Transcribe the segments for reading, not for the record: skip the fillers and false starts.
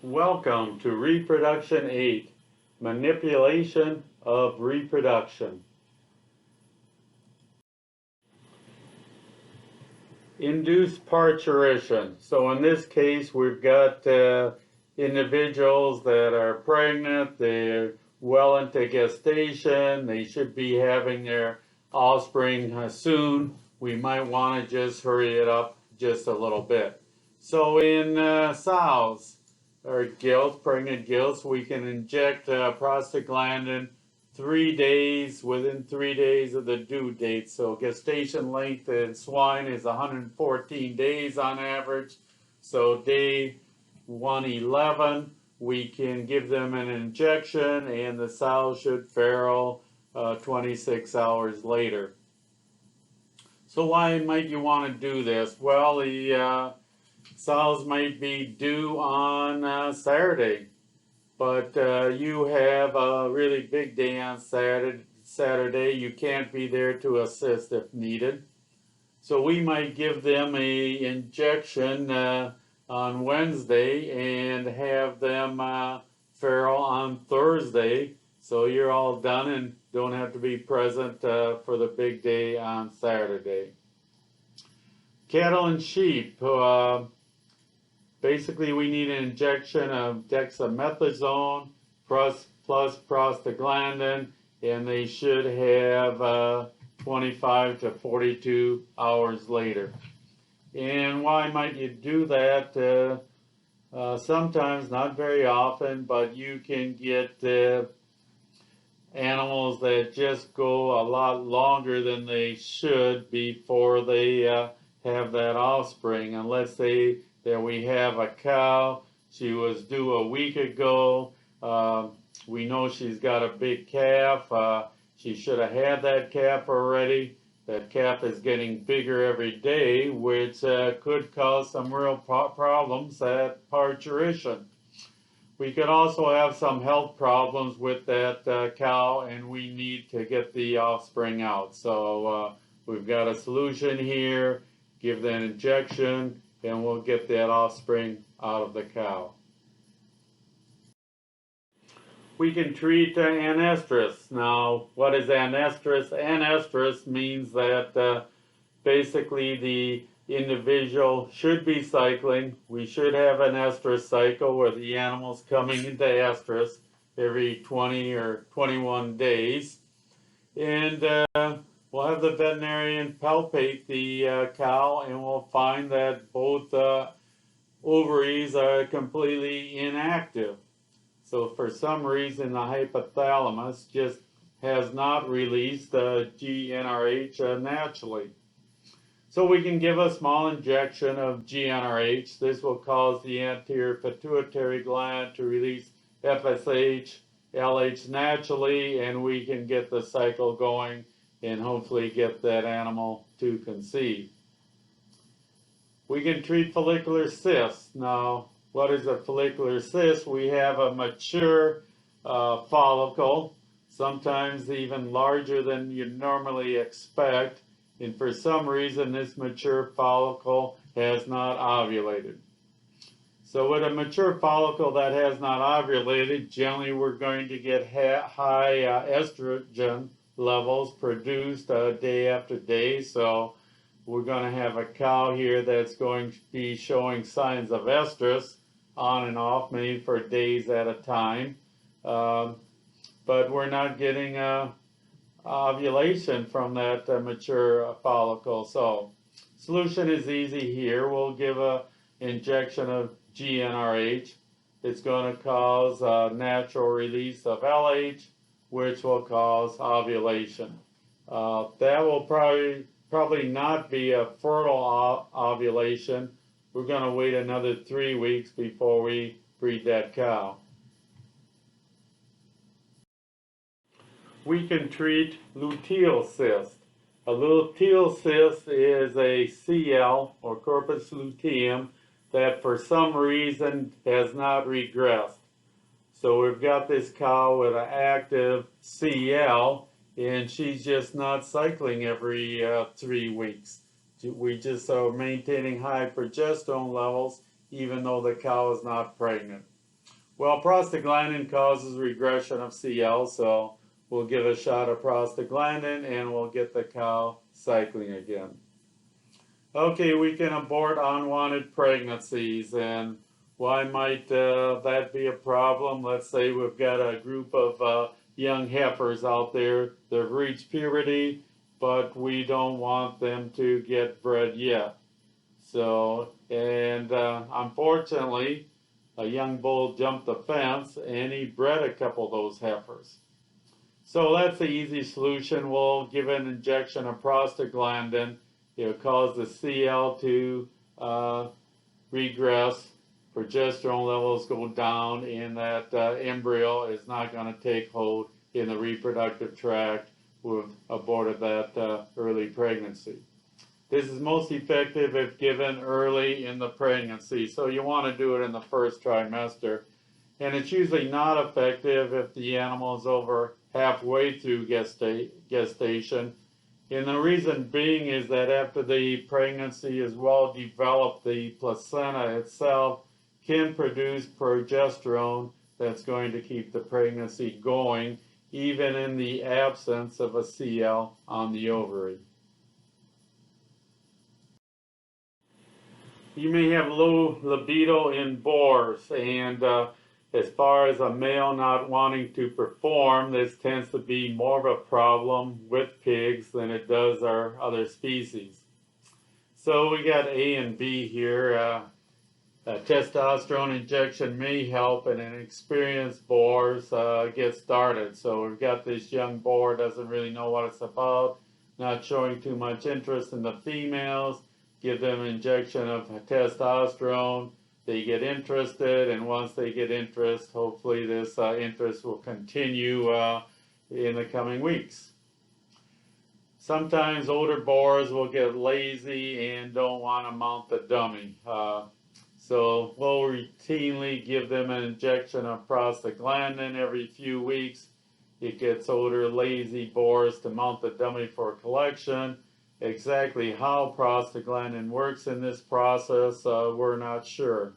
Welcome to Reproduction 8, Manipulation of Reproduction. Induce parturition. So in this case we've got individuals that are pregnant, they're well into gestation, they should be having their offspring soon. We might want to just hurry it up just a little bit. So in sows, or gilts, pregnant gilts, we can inject prostaglandin within 3 days of the due date. So gestation length in swine is 114 days on average. So day 111, we can give them an injection and the sow should farrow 26 hours later. So why might you want to do this? Well, the sows might be due on Saturday, but you have a really big day on Saturday. You can't be there to assist if needed. So we might give them a injection on Wednesday and have them farrow on Thursday. So you're all done and don't have to be present for the big day on Saturday. Cattle and sheep, basically we need an injection of dexamethasone plus prostaglandin, and they should have 25 to 42 hours later. And why might you do that? Sometimes, not very often, but you can get animals that just go a lot longer than they should before they have that offspring, unless that we have a cow, she was due a week ago, we know she's got a big calf, she should have had that calf already. That calf is getting bigger every day, which could cause some real problems at parturition. We could also have some health problems with that cow, and we need to get the offspring out. So we've got a solution here, give that injection, and we'll get that offspring out of the cow. We can treat anestrus. Now, what is anestrus? Anestrus means that basically the individual should be cycling. We should have an estrus cycle where the animal's coming into estrus every 20 or 21 days. And we'll have the veterinarian palpate the cow, and we'll find that both ovaries are completely inactive. So for some reason the hypothalamus just has not released GnRH naturally. So we can give a small injection of GnRH. This will cause the anterior pituitary gland to release FSH, LH naturally, and we can get the cycle going and hopefully get that animal to conceive. We can treat follicular cysts. Now, what is a follicular cyst? We have a mature follicle, sometimes even larger than you normally expect, and for some reason this mature follicle has not ovulated. So with a mature follicle that has not ovulated, generally we're going to get high estrogen levels produced day after day. So we're going to have a cow here that's going to be showing signs of estrus on and off, maybe for days at a time. But we're not getting ovulation from that mature follicle. So solution is easy here. We'll give an injection of GnRH. It's going to cause natural release of LH, which will cause ovulation. That will probably not be a fertile ovulation. We're going to wait another 3 weeks before we breed that cow. We can treat luteal cyst. A luteal cyst is a CL, or corpus luteum, that for some reason has not regressed. So we've got this cow with an active CL, and she's just not cycling every 3 weeks. We just are maintaining high progesterone levels even though the cow is not pregnant. Well, prostaglandin causes regression of CL, so we'll give a shot of prostaglandin and we'll get the cow cycling again. Okay, we can abort unwanted pregnancies, and why might that be a problem? Let's say we've got a group of young heifers out there that have reached puberty, but we don't want them to get bred yet. So, and unfortunately, a young bull jumped the fence and he bred a couple of those heifers. So that's the easy solution. We'll give an injection of prostaglandin. It'll cause the CL to regress, progesterone levels go down, and that embryo is not going to take hold in the reproductive tract. We've aborted that early pregnancy. This is most effective if given early in the pregnancy, so you want to do it in the first trimester. And it's usually not effective if the animal is over halfway through gestation. And the reason being is that after the pregnancy is well developed, the placenta itself can produce progesterone that's going to keep the pregnancy going, even in the absence of a CL on the ovary. You may have low libido in boars, and as far as a male not wanting to perform, this tends to be more of a problem with pigs than it does our other species. So we got A and B here. A testosterone injection may help, and inexperienced boars get started. So we've got this young boar, doesn't really know what it's about, not showing too much interest in the females. Give them an injection of testosterone. They get interested, and once they get interest, hopefully this interest will continue in the coming weeks. Sometimes older boars will get lazy and don't want to mount the dummy. So we'll routinely give them an injection of prostaglandin every few weeks. It gets older, lazy boars to mount the dummy for collection. Exactly how prostaglandin works in this process, we're not sure.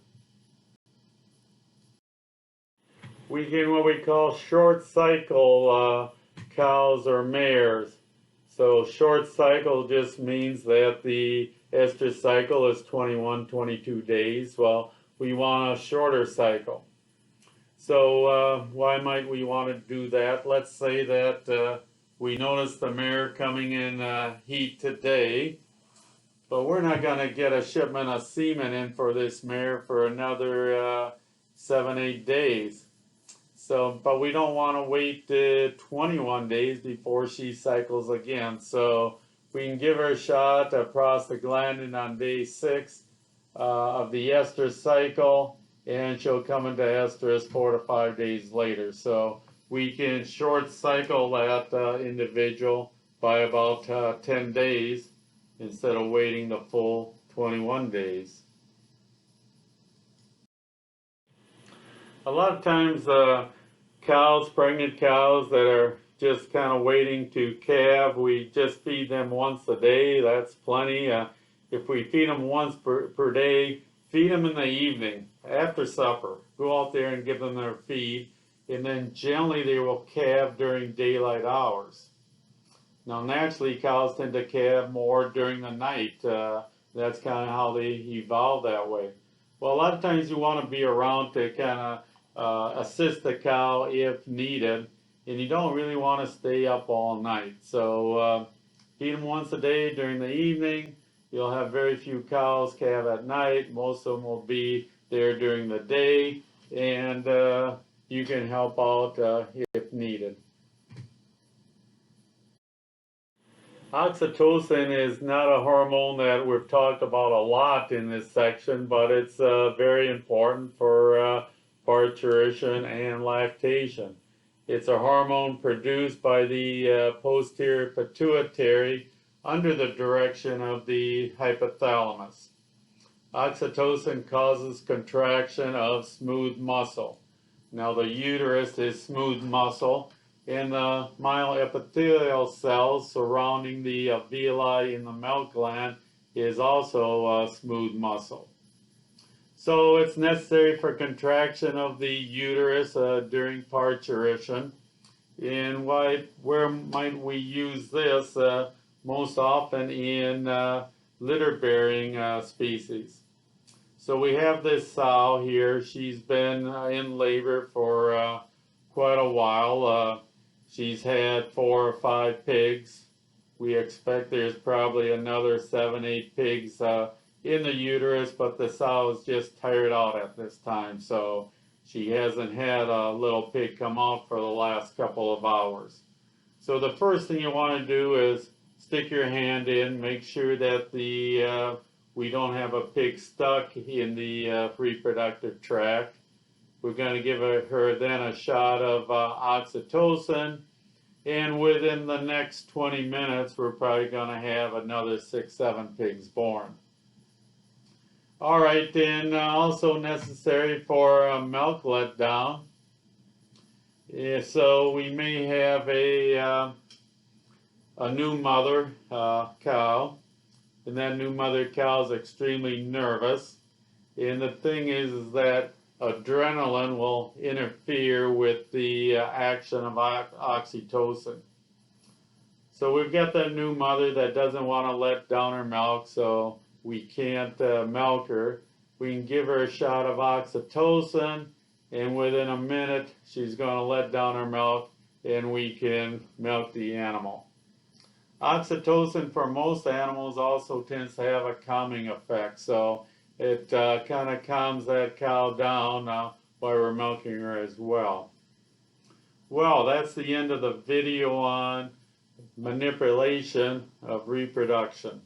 We get what we call short cycle cows or mares. So short cycle just means that the estrus cycle is 21, 22 days. Well, we want a shorter cycle. So why might we want to do that? Let's say that we notice the mare coming in heat today, but we're not going to get a shipment of semen in for this mare for another 7-8 days. So, but we don't want to wait 21 days before she cycles again. So we can give her a shot of prostaglandin on day 6 of the estrus cycle, and she'll come into estrus 4 to 5 days later. So we can short cycle that individual by about 10 days instead of waiting the full 21 days. A lot of times cows, pregnant cows that are just kind of waiting to calve, we just feed them once a day. That's plenty. If we feed them once per day, feed them in the evening after supper. Go out there and give them their feed, and then generally they will calve during daylight hours. Now naturally cows tend to calve more during the night. That's kind of how they evolve that way. Well, a lot of times you want to be around to kind of assist the cow if needed, and you don't really want to stay up all night. So feed them once a day during the evening. You'll have very few cows calve at night. Most of them will be there during the day, and you can help out if needed. Oxytocin is not a hormone that we've talked about a lot in this section, but it's very important for parturition and lactation. It's a hormone produced by the posterior pituitary under the direction of the hypothalamus. Oxytocin causes contraction of smooth muscle. Now the uterus is smooth muscle, and the myoepithelial cells surrounding the alveoli in the milk gland is also smooth muscle. So it's necessary for contraction of the uterus during parturition. And where might we use this? Most often in litter-bearing species. So we have this sow here. She's been in labor for quite a while. She's had 4 or 5 pigs. We expect there's probably another 7, 8 pigs in the uterus, but the sow is just tired out at this time, so she hasn't had a little pig come out for the last couple of hours. So the first thing you want to do is stick your hand in, make sure that we don't have a pig stuck in the reproductive tract. We're going to give her then a shot of oxytocin, and within the next 20 minutes we're probably going to have another 6, 7 pigs born. All right, then also necessary for milk letdown. So we may have a new mother cow, and that new mother cow is extremely nervous. And the thing is that adrenaline will interfere with the action of oxytocin. So we've got that new mother that doesn't want to let down her milk, so we can't milk her. We can give her a shot of oxytocin, and within a minute she's going to let down her milk, and we can milk the animal. Oxytocin for most animals also tends to have a calming effect, so it kind of calms that cow down while we're milking her as well. Well, that's the end of the video on manipulation of reproduction.